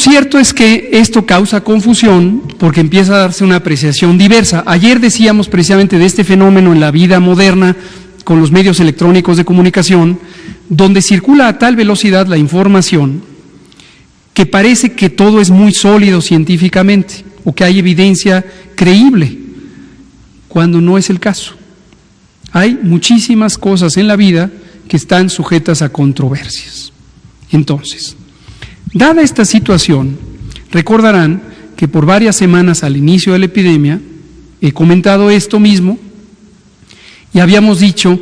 cierto es que esto causa confusión porque empieza a darse una apreciación diversa. Ayer decíamos precisamente de este fenómeno en la vida moderna con los medios electrónicos de comunicación, donde circula a tal velocidad la información que parece que todo es muy sólido científicamente o que hay evidencia creíble, cuando no es el caso. Hay muchísimas cosas en la vida que están sujetas a controversias. Entonces, dada esta situación, recordarán que por varias semanas al inicio de la epidemia he comentado esto mismo y habíamos dicho,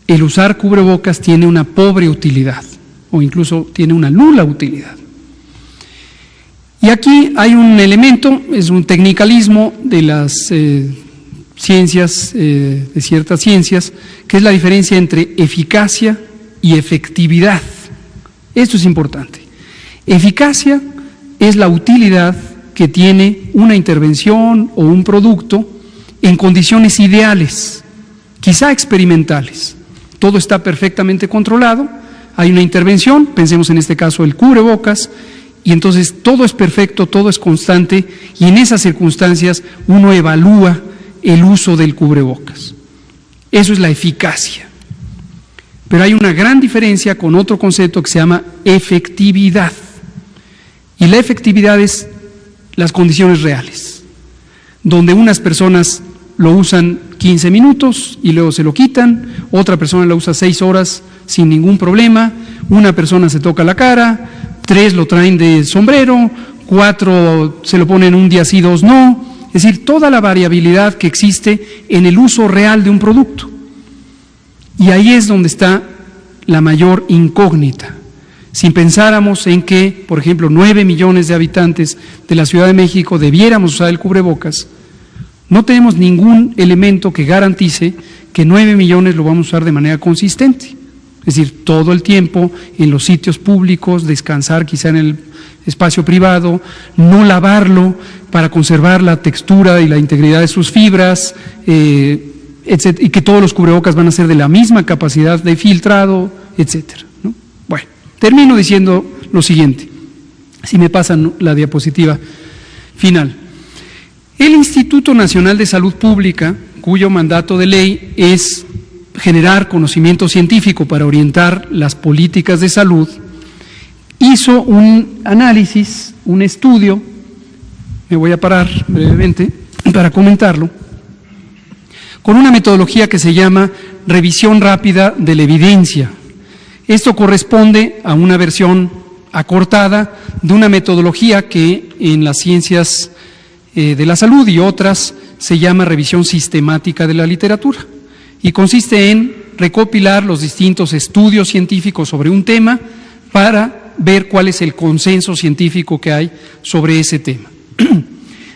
el usar cubrebocas tiene una pobre utilidad o incluso tiene una nula utilidad. Y aquí hay un elemento, es un tecnicalismo de las ciencias, de ciertas ciencias, que es la diferencia entre eficacia y efectividad. Esto es importante. Eficacia es la utilidad que tiene una intervención o un producto en condiciones ideales, quizá experimentales. Todo está perfectamente controlado, hay una intervención, pensemos en este caso el cubrebocas, y entonces todo es perfecto, todo es constante, y en esas circunstancias uno evalúa el uso del cubrebocas. Eso es la eficacia. Pero hay una gran diferencia con otro concepto que se llama efectividad. Y la efectividad es las condiciones reales, donde unas personas lo usan 15 minutos y luego se lo quitan, otra persona lo usa 6 horas sin ningún problema, una persona se toca la cara, 3 lo traen de sombrero, 4 se lo ponen un día sí, 2 no. Es decir, toda la variabilidad que existe en el uso real de un producto. Y ahí es donde está la mayor incógnita. Si pensáramos en que, por ejemplo, 9 millones de habitantes de la Ciudad de México debiéramos usar el cubrebocas, no tenemos ningún elemento que garantice que 9 millones lo vamos a usar de manera consistente. Es decir, todo el tiempo en los sitios públicos, descansar quizá en el espacio privado, no lavarlo para conservar la textura y la integridad de sus fibras, etc., y que todos los cubrebocas van a ser de la misma capacidad de filtrado, etcétera, ¿no? Bueno, termino diciendo lo siguiente, si me pasan la diapositiva final. El Instituto Nacional de Salud Pública, cuyo mandato de ley es generar conocimiento científico para orientar las políticas de salud, hizo un análisis, un estudio, me voy a parar brevemente para comentarlo, con una metodología que se llama revisión rápida de la evidencia. Esto corresponde a una versión acortada de una metodología que en las ciencias de la salud y otras se llama revisión sistemática de la literatura y consiste en recopilar los distintos estudios científicos sobre un tema para ver cuál es el consenso científico que hay sobre ese tema.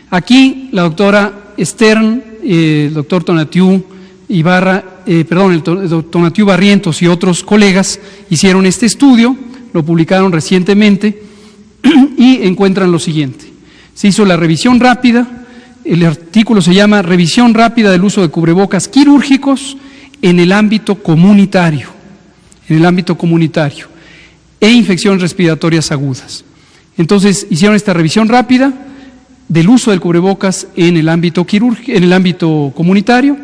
Aquí la doctora Stern, el doctor Tonatiuh Tonatiuh Barrientos y otros colegas hicieron este estudio, lo publicaron recientemente y encuentran lo siguiente. Se hizo la revisión rápida, el artículo se llama Revisión rápida del uso de cubrebocas quirúrgicos en el ámbito comunitario, e infecciones respiratorias agudas. Entonces hicieron esta revisión rápida del uso del cubrebocas en el ámbito comunitario.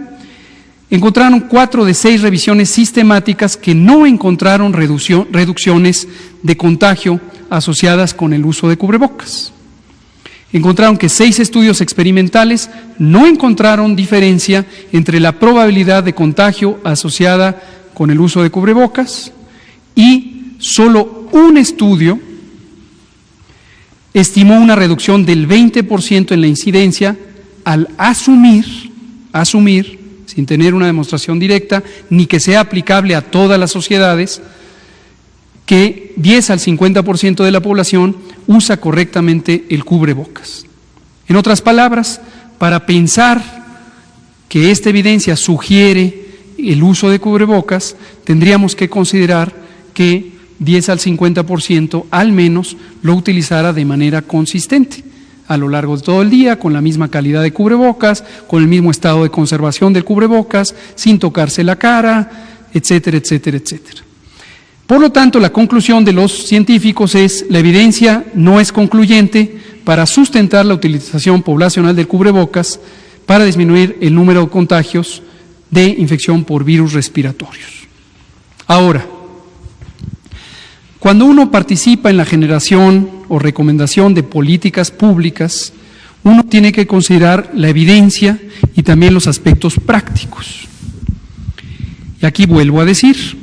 Encontraron 4 de 6 revisiones sistemáticas que no encontraron reducciones de contagio asociadas con el uso de cubrebocas. Encontraron que 6 estudios experimentales no encontraron diferencia entre la probabilidad de contagio asociada con el uso de cubrebocas y solo un estudio estimó una reducción del 20% en la incidencia al asumir, sin tener una demostración directa, ni que sea aplicable a todas las sociedades, que 10 al 50% de la población usa correctamente el cubrebocas. En otras palabras, para pensar que esta evidencia sugiere el uso de cubrebocas, tendríamos que considerar que 10 al 50% al menos lo utilizara de manera consistente a lo largo de todo el día, con la misma calidad de cubrebocas, con el mismo estado de conservación del cubrebocas, sin tocarse la cara, etcétera, etcétera, etcétera. Por lo tanto, la conclusión de los científicos es: la evidencia no es concluyente para sustentar la utilización poblacional del cubrebocas para disminuir el número de contagios de infección por virus respiratorios. Ahora, cuando uno participa en la generación o recomendación de políticas públicas, uno tiene que considerar la evidencia y también los aspectos prácticos. Y aquí vuelvo a decir,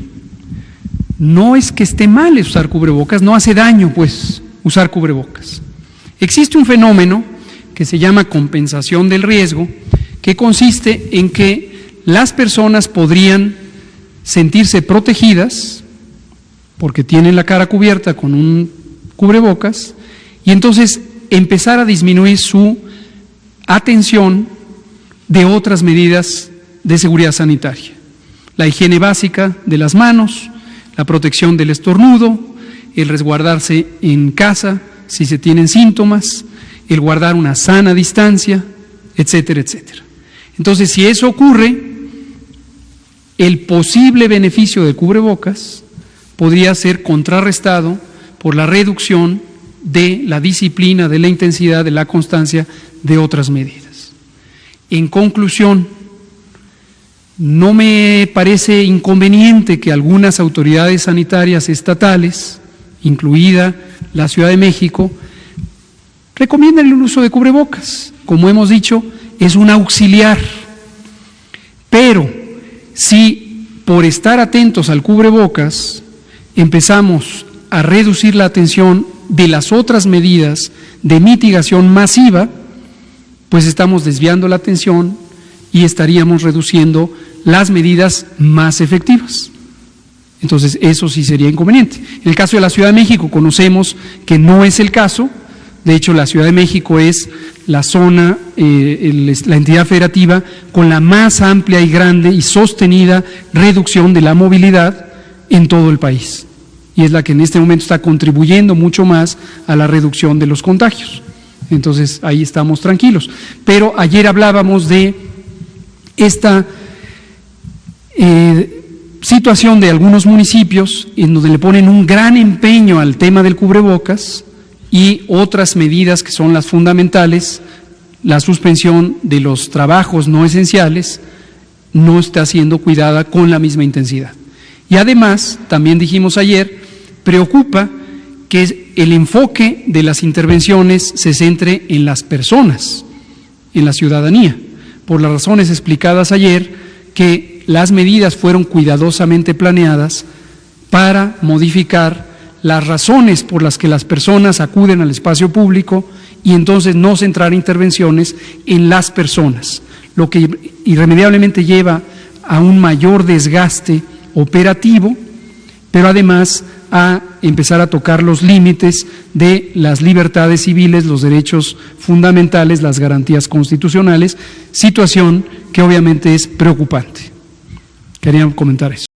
no es que esté mal usar cubrebocas, no hace daño, pues, usar cubrebocas. Existe un fenómeno que se llama compensación del riesgo, que consiste en que las personas podrían sentirse protegidas porque tienen la cara cubierta con un cubrebocas y entonces empezar a disminuir su atención de otras medidas de seguridad sanitaria. La higiene básica de las manos, la protección del estornudo, el resguardarse en casa si se tienen síntomas, el guardar una sana distancia, etcétera, etcétera. Entonces, si eso ocurre, el posible beneficio del cubrebocas podría ser contrarrestado por la reducción de la disciplina, de la intensidad, de la constancia de otras medidas. En conclusión, no me parece inconveniente que algunas autoridades sanitarias estatales, incluida la Ciudad de México, recomienden el uso de cubrebocas. Como hemos dicho, es un auxiliar. Pero si por estar atentos al cubrebocas empezamos a reducir la atención de las otras medidas de mitigación masiva, pues estamos desviando la atención y estaríamos reduciendo las medidas más efectivas. Entonces, eso sí sería inconveniente. En el caso de la Ciudad de México, conocemos que no es el caso. De hecho, la Ciudad de México es la zona, la entidad federativa con la más amplia y grande y sostenida reducción de la movilidad en todo el país. Y es la que en este momento está contribuyendo mucho más a la reducción de los contagios. Entonces, ahí estamos tranquilos. Pero ayer hablábamos de esta situación de algunos municipios en donde le ponen un gran empeño al tema del cubrebocas y otras medidas que son las fundamentales, la suspensión de los trabajos no esenciales, no está siendo cuidada con la misma intensidad. Y además, también dijimos ayer, preocupa que el enfoque de las intervenciones se centre en las personas, en la ciudadanía, por las razones explicadas ayer, que las medidas fueron cuidadosamente planeadas para modificar las razones por las que las personas acuden al espacio público y entonces no centrar intervenciones en las personas, lo que irremediablemente lleva a un mayor desgaste operativo, pero además a empezar a tocar los límites de las libertades civiles, los derechos fundamentales, las garantías constitucionales, situación que obviamente es preocupante. Quería comentar eso.